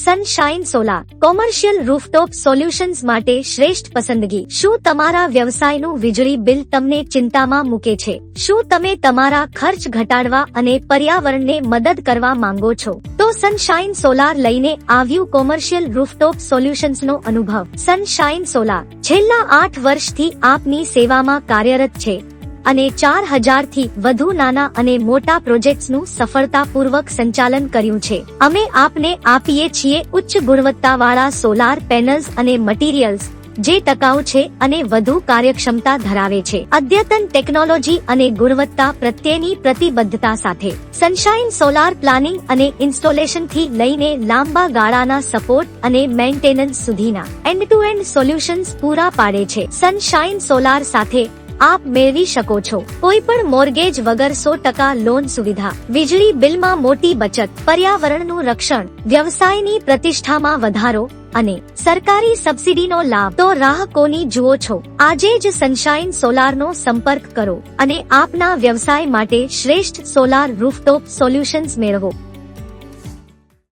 Sunshine solar commercial rooftop solutions માટે શ્રેષ્ઠ પસંદગી। શું તમારા વ્યવસાયનું વીજળી બિલ તમને ચિંતામાં મૂકે છે? શું તમે તમારા ખર્ચ ઘટાડવા અને પર્યાવરણને મદદ કરવા માંગો છો? તો સનશાઇન સોલાર લઈને આવ્યું કોમર્શિયલ રૂફટોપ સોલ્યુશન્સનો અનુભવ। સનશાઇન સોલાર છેલ્લા 8 વર્ષથી આપની સેવામાં કાર્યરત છે અને 4000 થી વધુ નાના અને મોટા પ્રોજેક્ટ્સનું સફળતાપૂર્વક સંચાલન કર્યું છે। અમે આપને આપીએ છીએ ઉચ્ચ ગુણવત્તાવાળા સોલાર પેનલ્સ અને મટીરીયલ્સ જે ટકાઉ છે અને વધુ કાર્યક્ષમતા ધરાવે છે। અદ્યતન ટેકનોલોજી અને ગુણવત્તા પ્રત્યેની પ્રતિબદ્ધતા સાથે સનશાઇન સોલાર પ્લાનિંગ અને ઇન્સ્ટોલેશન થી લઈને લાંબા ગાળાના સપોર્ટ અને મેન્ટેનન્સ સુધીના એન્ડ ટુ એન્ડ સોલ્યુશન્સ પૂરા પાડે છે। સનશાઇન સોલાર સાથે આપ મેળવી શકો છો કોઈ પણ મોર્ગેજ વગર 100% લોન સુવિધા, વીજળી બિલમાં મોટી બચત, પર્યાવરણનું રક્ષણ, વ્યવસાયની પ્રતિષ્ઠામાં વધારો અને સરકારી સબસિડીનો લાભ। તો રાહ કોની જુઓ છો? આજે જ સનશાઇન સોલારનો સંપર્ક કરો અને આપના વ્યવસાય માટે શ્રેષ્ઠ સોલાર રૂફટોપ સોલ્યુશન્સ મેળવો।